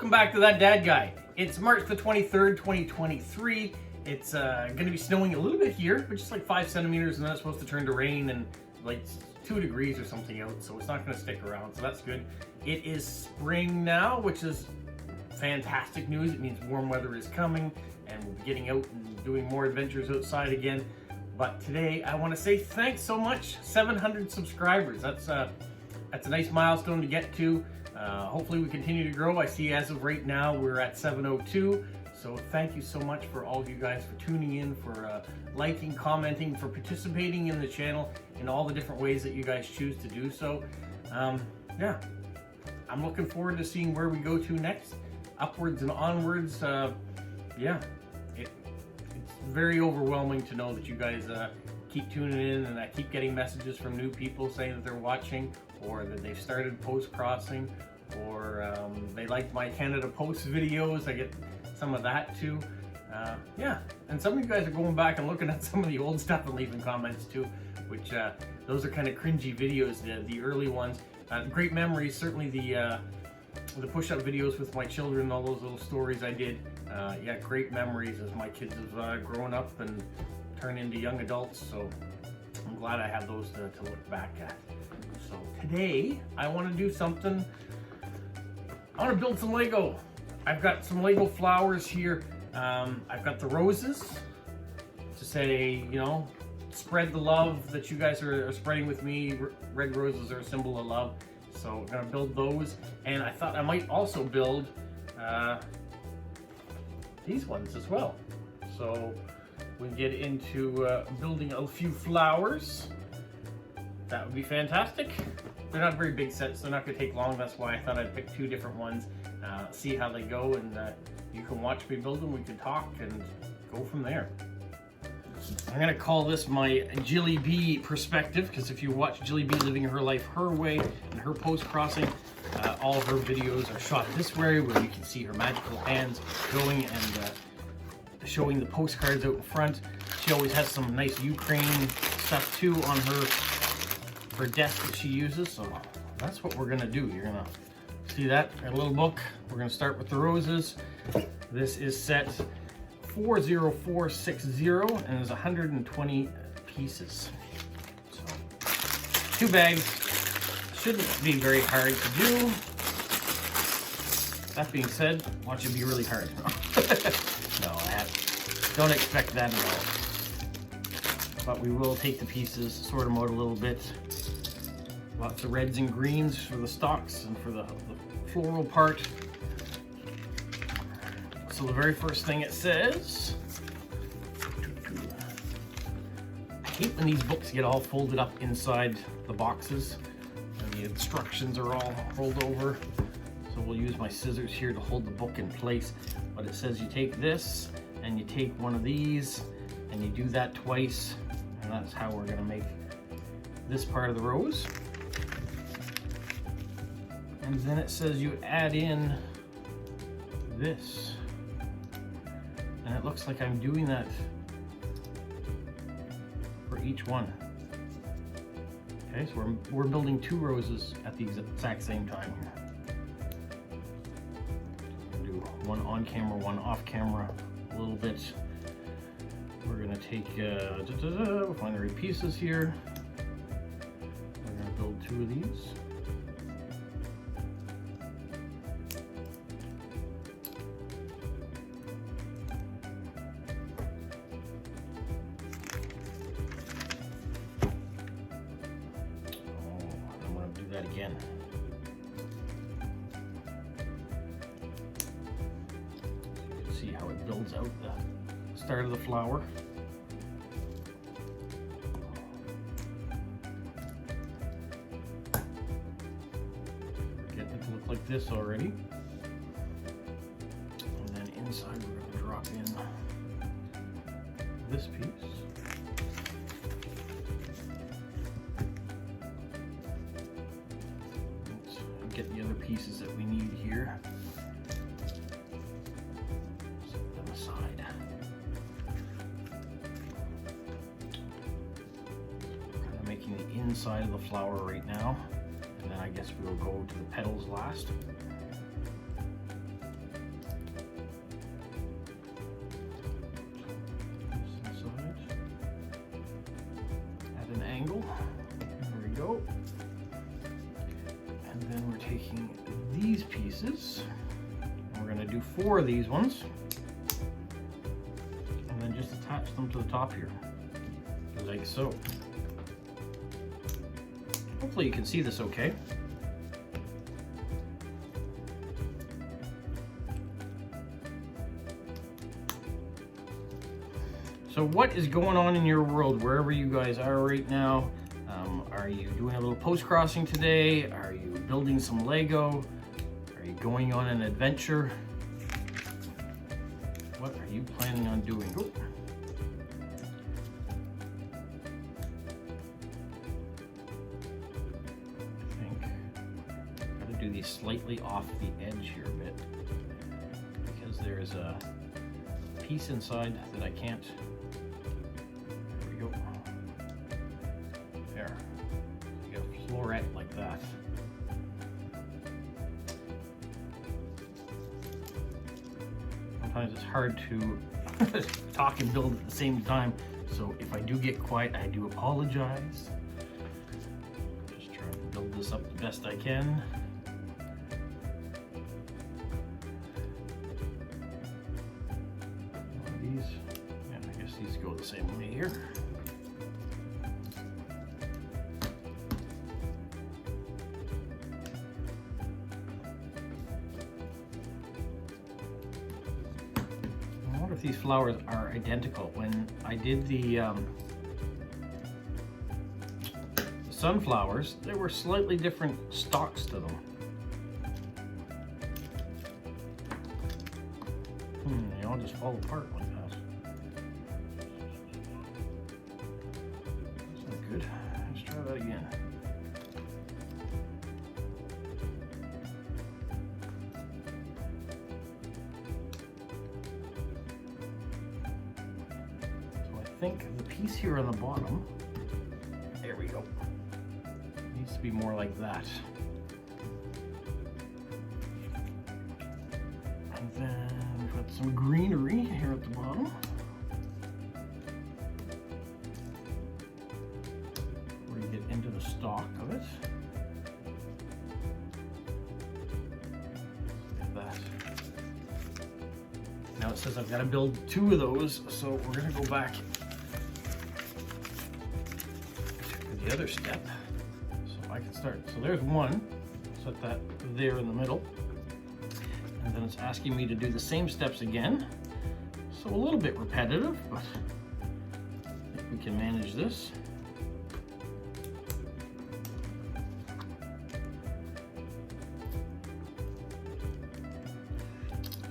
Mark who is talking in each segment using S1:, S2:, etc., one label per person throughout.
S1: welcome back to That Dad Guy. It's March the 23rd, 2023. It's going to be snowing a little bit here, but just like 5 centimeters, and then it's supposed to turn to rain and like 2 degrees or something out, so it's not going to stick around, so that's good. It is spring now, which is fantastic news. It means warm weather is coming, and we'll be getting out and doing more adventures outside again. But today, I want to say thanks so much. 700 subscribers. That's a nice milestone to get to. Hopefully we continue to grow. I see as of right now we're at 702. So thank you so much for all of you guys for tuning in, for liking, commenting, for participating in the channel in all the different ways that you guys choose to do so. Yeah, I'm looking forward to seeing where we go to next, upwards and onwards. Yeah, it's very overwhelming to know that you guys keep tuning in, and I keep getting messages from new people saying that they're watching, or that they've started post-crossing, or they like my Canada Post videos. I get some of that too. Yeah, and some of you guys are going back and looking at some of the old stuff and leaving comments too, which those are kind of cringy videos, the early ones. Great memories, certainly the push-up videos with my children, all those little stories I did. Yeah, great memories as my kids have grown up and turned into young adults, so I'm glad I have those to look back at. So today, I want to do something. I want to build some Lego. I've got some Lego flowers here. I've got the roses to say, you know, spread the love that you guys are spreading with me. Red roses are a symbol of love. So we're gonna build those. And I thought I might also build these ones as well. So we can get into building a few flowers. That would be fantastic. They're not very big sets, so they're not gonna take long. That's why I thought I'd pick 2 different ones, see how they go, and you can watch me build them, we can talk, and go from there. I'm gonna call this my Jilly Bee perspective, because if you watch Jilly Bee living her life her way and her post-crossing, all of her videos are shot this way, where you can see her magical hands going and showing the postcards out in front. She always has some nice Ukraine stuff too on her desk that she uses, so that's what we're gonna do. You're gonna see that, a little book. We're gonna start with the roses. This is set 40460 and there's 120 pieces. So 2 bags shouldn't be very hard to do. That being said, watch it be really hard. No, don't expect that at all. But we will take the pieces, sort them out a little bit. Lots of reds and greens for the stalks and for the floral part. So the very first thing it says, I hate when these books get all folded up inside the boxes and the instructions are all rolled over. So we'll use my scissors here to hold the book in place. But it says you take this and you take one of these and you do that twice, and that's how we're gonna make this part of the rose. And then it says you add in this. And it looks like I'm doing that for each one. Okay, so we're building 2 roses at the exact same time here. Do one on camera, one off camera, a little bit. We're gonna take refinery pieces here. We're gonna build 2 of these. That again. You can see how it builds out the start of the flower. We're getting it to look like this already. And then inside we're going to drop in this piece. Get the other pieces that we need here. Set them aside. Kind of making the inside of the flower right now, and then I guess we'll go to the petals last. angle. There we go. And then we're taking these pieces. And we're gonna do 4 of these ones. And then just attach them to the top here, like so. Hopefully you can see this okay. So what is going on in your world, wherever you guys are right now? Are you doing a little post-crossing today? Are you building some Lego? Are you going on an adventure? What are you planning on doing? Oh. I think I've got to do these slightly off the edge here a bit, because there's a piece inside that I can't. There we go. There. You get a floret like that. Sometimes it's hard to talk and build at the same time, so if I do get quiet, I do apologize. Just trying to build this up the best I can. These, yeah, I guess these go the same way here. I wonder if these flowers are identical. When I did the sunflowers, there were slightly different stalks to them. They all just fall apart like that. That's not good. Let's try that again. I think the piece here on the bottom, there we go, needs to be more like that. And then we've got some greenery here at the bottom. Where you get into the stalk of it. Like that. Now it says I've got to build 2 of those, so we're going to go back the other step, so I can start. So there's one, set that there in the middle, and then it's asking me to do the same steps again, so a little bit repetitive, but I think we can manage this.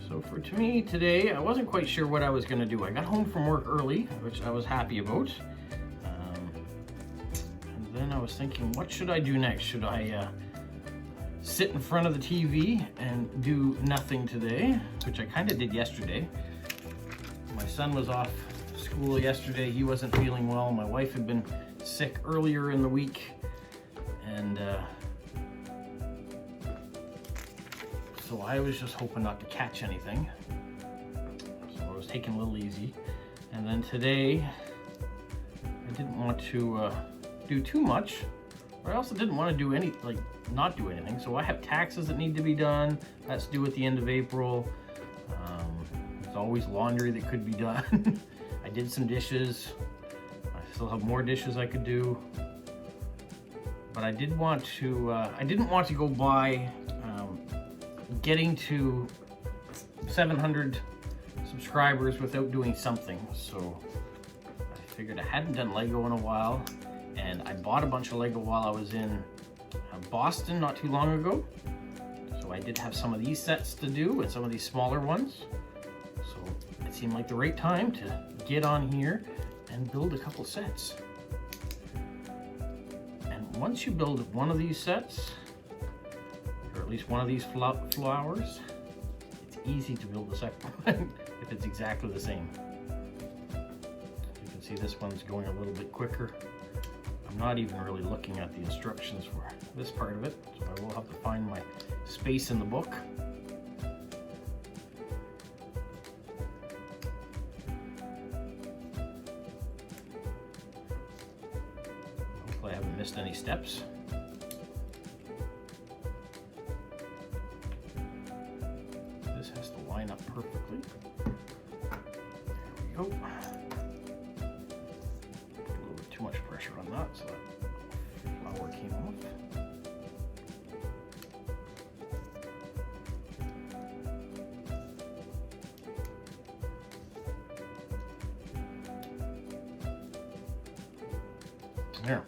S1: So for me today, I wasn't quite sure what I was going to do. I got home from work early, which I was happy about. Then I was thinking, what should I do next? Should I sit in front of the TV and do nothing today, which I kind of did yesterday. My son was off school yesterday. He wasn't feeling well. My wife had been sick earlier in the week, and so I was just hoping not to catch anything. So I was taking a little easy. And then today, I didn't want to do too much, but I also didn't want to do not do anything. So I have taxes that need to be done. That's due at the end of April. There's always laundry that could be done. I did some dishes. I still have more dishes I could do. But I did want to, I didn't want to go by getting to 700 subscribers without doing something. So I figured I hadn't done Lego in a while. And I bought a bunch of Lego while I was in Boston not too long ago. So I did have some of these sets to do and some of these smaller ones. So it seemed like the right time to get on here and build a couple sets. And once you build one of these sets, or at least one of these flowers, it's easy to build the second one if it's exactly the same. You can see this one's going a little bit quicker. I'm not even really looking at the instructions for this part of it, so I will have to find my space in the book. Hopefully I haven't missed any steps. This has to line up perfectly. There we go. A little bit too much pressure on that, so that flower came off. There.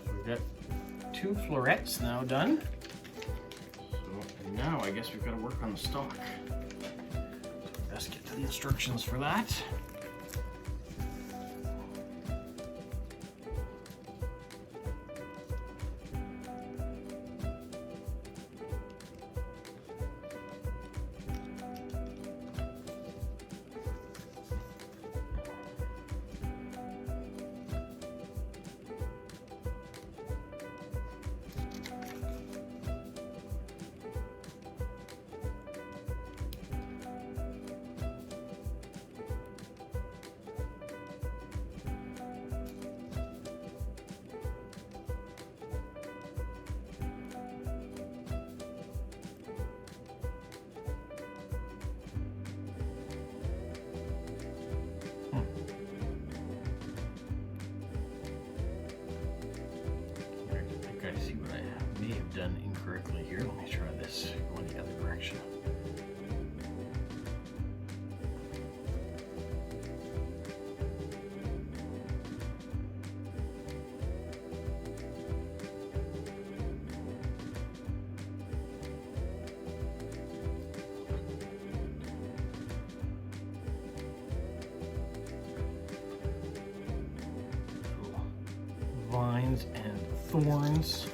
S1: So we've got 2 florets now done. So now I guess we've got to work on the stalk. Let's get to the instructions for that. See what I may have done incorrectly here. Let me try this going the other direction. Vines and thorns.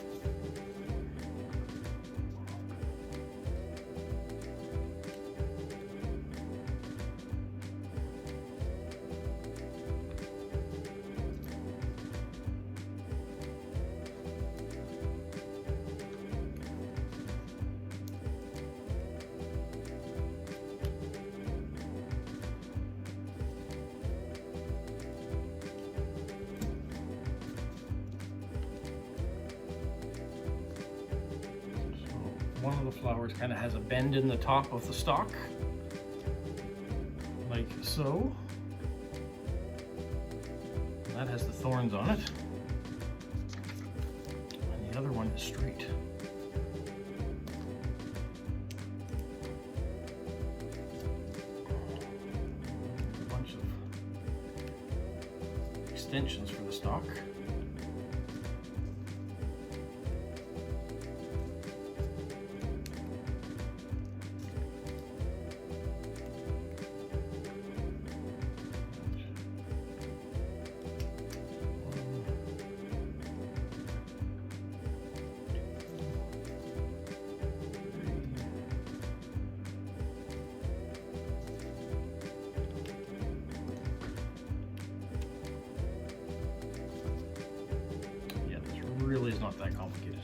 S1: One of the flowers kind of has a bend in the top of the stalk, like so. And that has the thorns on it. And the other one is straight. A bunch of extensions for the stalk. Really is not that complicated.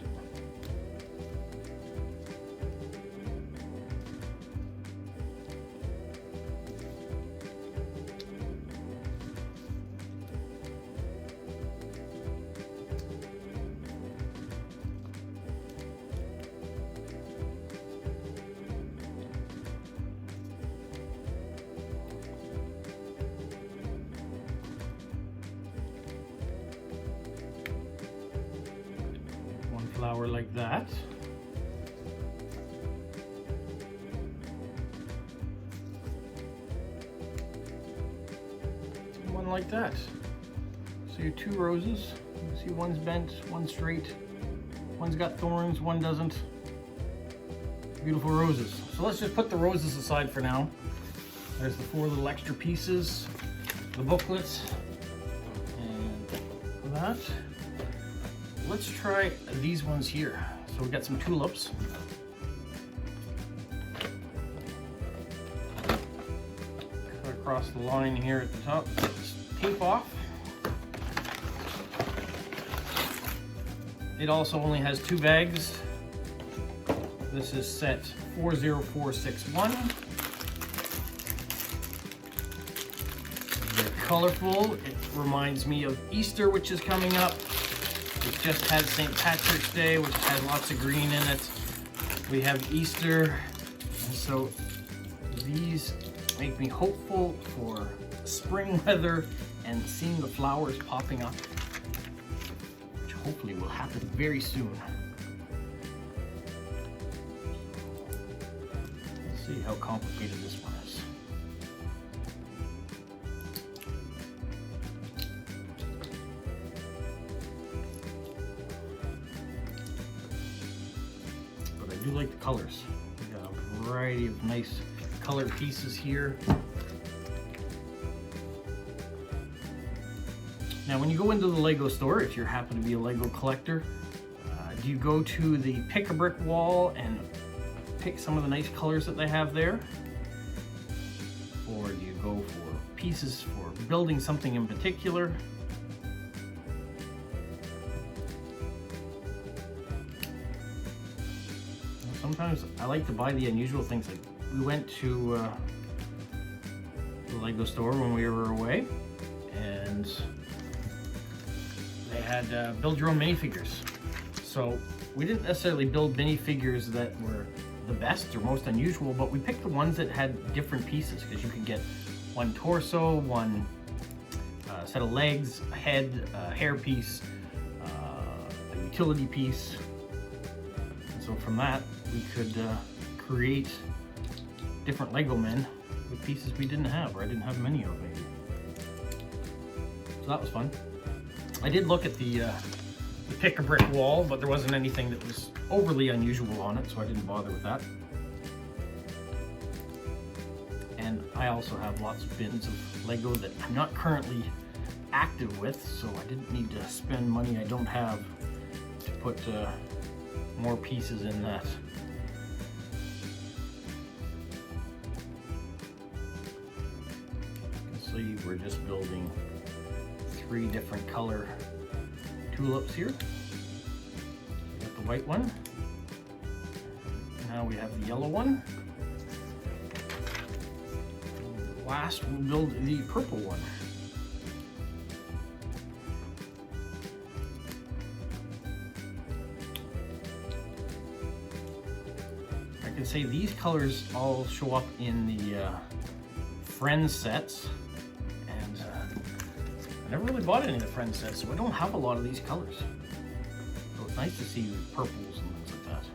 S1: Flower like that. One like that. So your 2 roses. You can see one's bent, one's straight, one's got thorns, one doesn't. Beautiful roses. So let's just put the roses aside for now. There's the 4 little extra pieces, the booklet, and that. Let's try these ones here. So we've got some tulips. Cut across the line here at the top. Let's tape off. It also only has 2 bags. This is set 40461. They're colorful. It reminds me of Easter, which is coming up. It just had St. Patrick's Day, which had lots of green in it. We have Easter, and so these make me hopeful for spring weather and seeing the flowers popping up, which hopefully will happen very soon. Let's see how complicated this one is. But I do like the colors. We got a variety of nice colored pieces here. Now, when you go into the Lego store, if you happen to be a Lego collector, do you go to the pick-a-brick wall and pick some of the nice colors that they have there? Or do you go for pieces for building something in particular? Sometimes I like to buy the unusual things. Like we went to the Lego store when we were away, and they had build your own minifigures. So we didn't necessarily build minifigures that were the best or most unusual, but we picked the ones that had different pieces, because you could get one torso, one set of legs, a head, a hair piece, a utility piece. And so from that, we could create different Lego men with pieces we didn't have, or I didn't have many of maybe. So that was fun. I did look at the pick-a-brick wall, but there wasn't anything that was overly unusual on it, so I didn't bother with that. And I also have lots of bins of Lego that I'm not currently active with, so I didn't need to spend money I don't have to put more pieces in that. You can see we're just building 3 different color tulips here. We got the white one. Now we have the yellow one. And last, we'll build the purple one. I can say these colors all show up in the Friends sets. I never really bought any of the Friends sets, so I don't have a lot of these colors. So it's nice to see purples and things like that.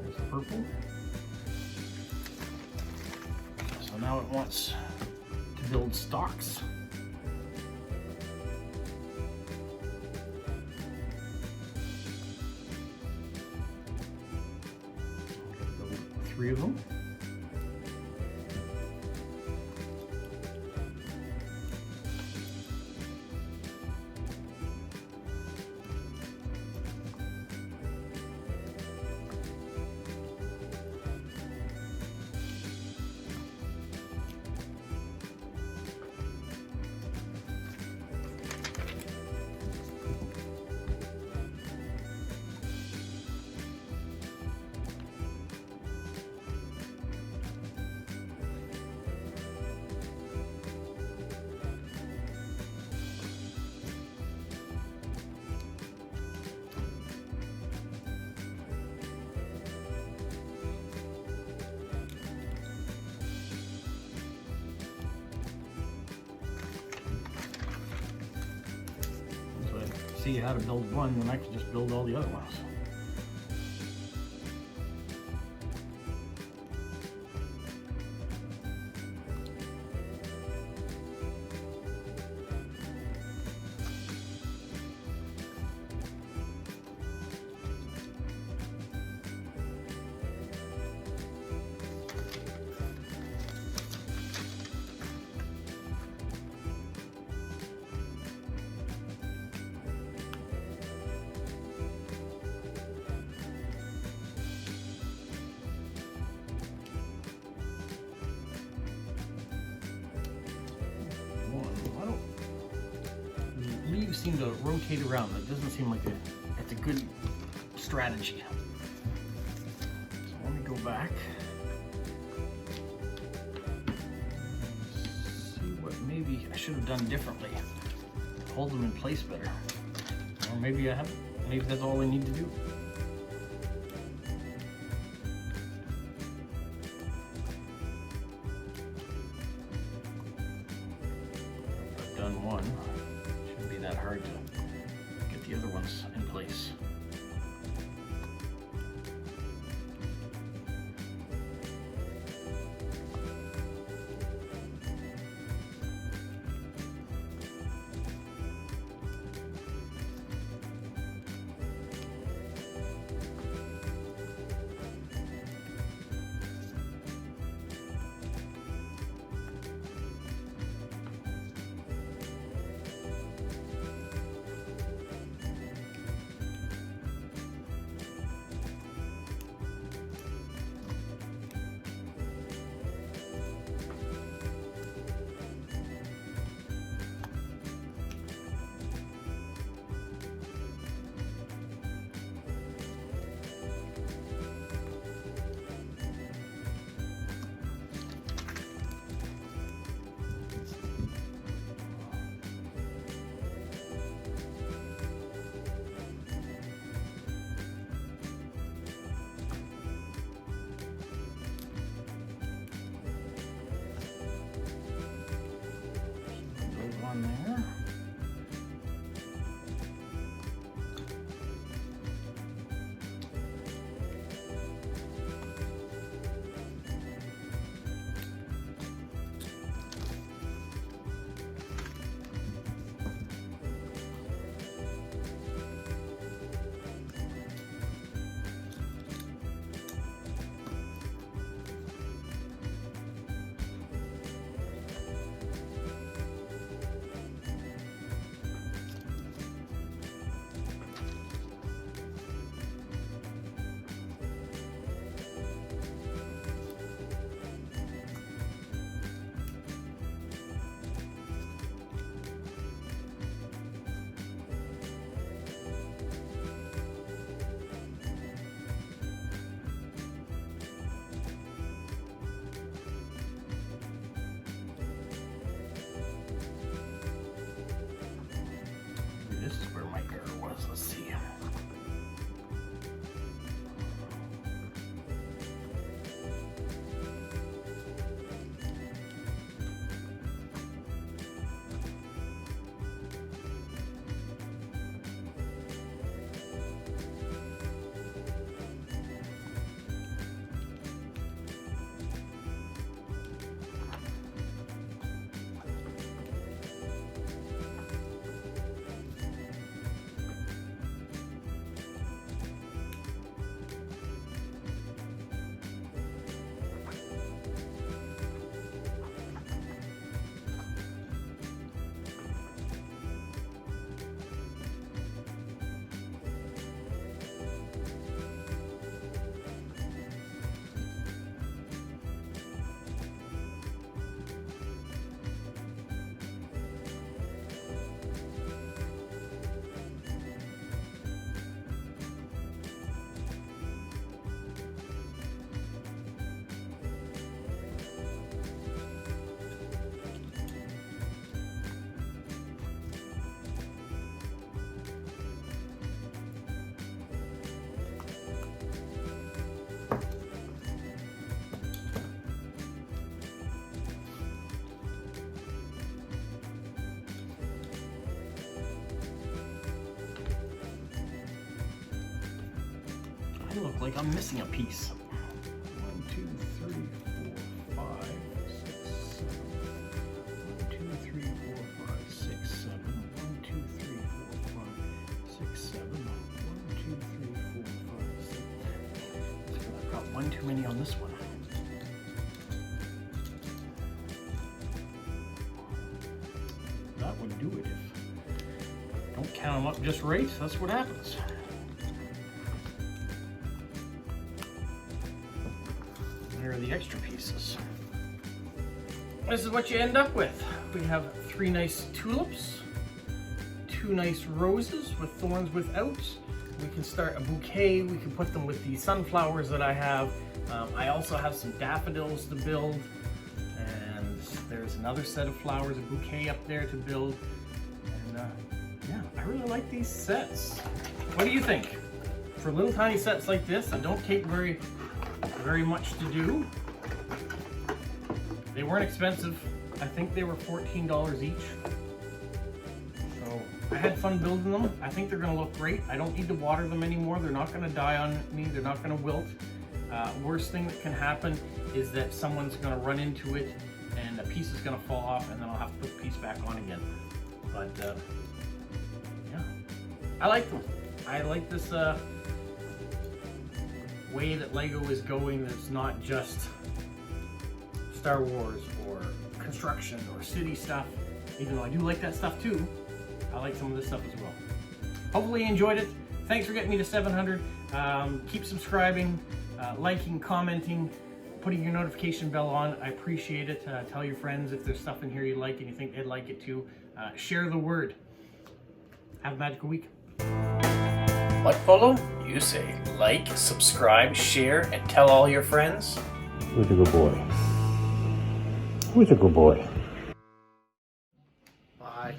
S1: There's the purple. So now it wants to build stalks. Three of them. See how to build one, then I can just build all the other ones. always seem to rotate around. That doesn't seem like it's a good strategy. So let me go back. See what maybe I should have done differently. Hold them in place better. Or maybe I haven't. Maybe that's all I need to do. I've done one. Shouldn't be that hard to get the other ones in place. There. This is where my error was. Let's see. I look like I'm missing a piece. 1, 2, 3, 4, 5, 6, 7. 1, 2, 3, 4, 5, 6, 7. 1, 2, 3, 4, 5, 6, 7. 1, 2, 3, 4, 5, 6. I've got one too many on this one. That would do it if don't count them up just right. That's what happens. There are the extra pieces. This is what you end up with. We have 3 nice tulips, 2 two nice roses with thorns without. We can start a bouquet. We can put them with the sunflowers that I have. I also have some daffodils to build. And there's another set of flowers, a bouquet up there to build. And yeah, I really like these sets. What do you think? For little tiny sets like this that don't take very much to do. They weren't expensive. I think they were $14 each. So I had fun building them. I think they're gonna look great. I don't need to water them anymore. They're not gonna die on me. They're not gonna wilt. Worst thing that can happen is that someone's gonna run into it and a piece is gonna fall off and then I'll have to put the piece back on again. But yeah, I like them. I like this way that Lego is going. That's not just Star Wars or construction or city stuff, even though I do like that stuff too. I like some of this stuff as well. Hopefully you enjoyed it. Thanks for getting me to 700. Keep subscribing, liking, commenting, putting your notification bell on. I appreciate it. Tell your friends if there's stuff in here you like and you think they'd like it too. Share the word. Have a magical week. What, Polo? You say like, subscribe, share, and tell all your friends.
S2: Who's a good boy? Who's a good boy?
S1: Bye.